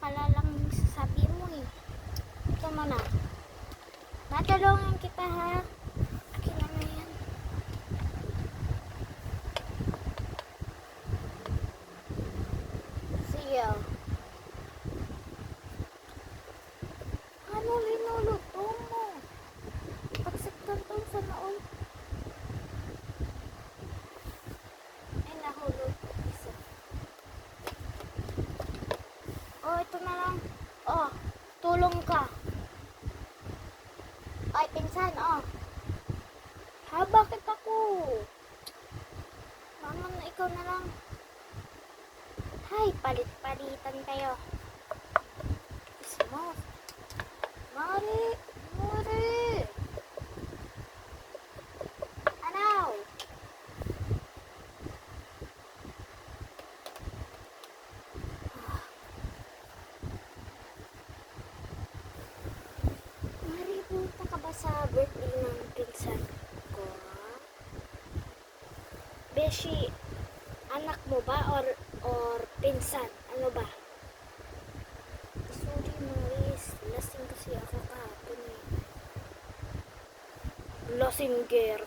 pala lang sasabi mo eh. Ito mo na. Matulungan kita ha. Akin na yan. Sige. Ano linuluto mo? Pagsaktan to sa noon. Ay, nahulog. Isa. Oh, ito na lang. Oh, tulong ka. Ay, pinsan, oh. Ha, bakit ako? Mama, na ikaw na lang. Hay, palit-palitan kayo. Isa mo. Mari! Mari! Anaw! Mari, punta ka ba sa birthday ng pinsan ko? Beshi, anak mo ba or pinsan? Ano ba? Sorry, Maris. Lasing kasi ako kahapon eh. Lasingger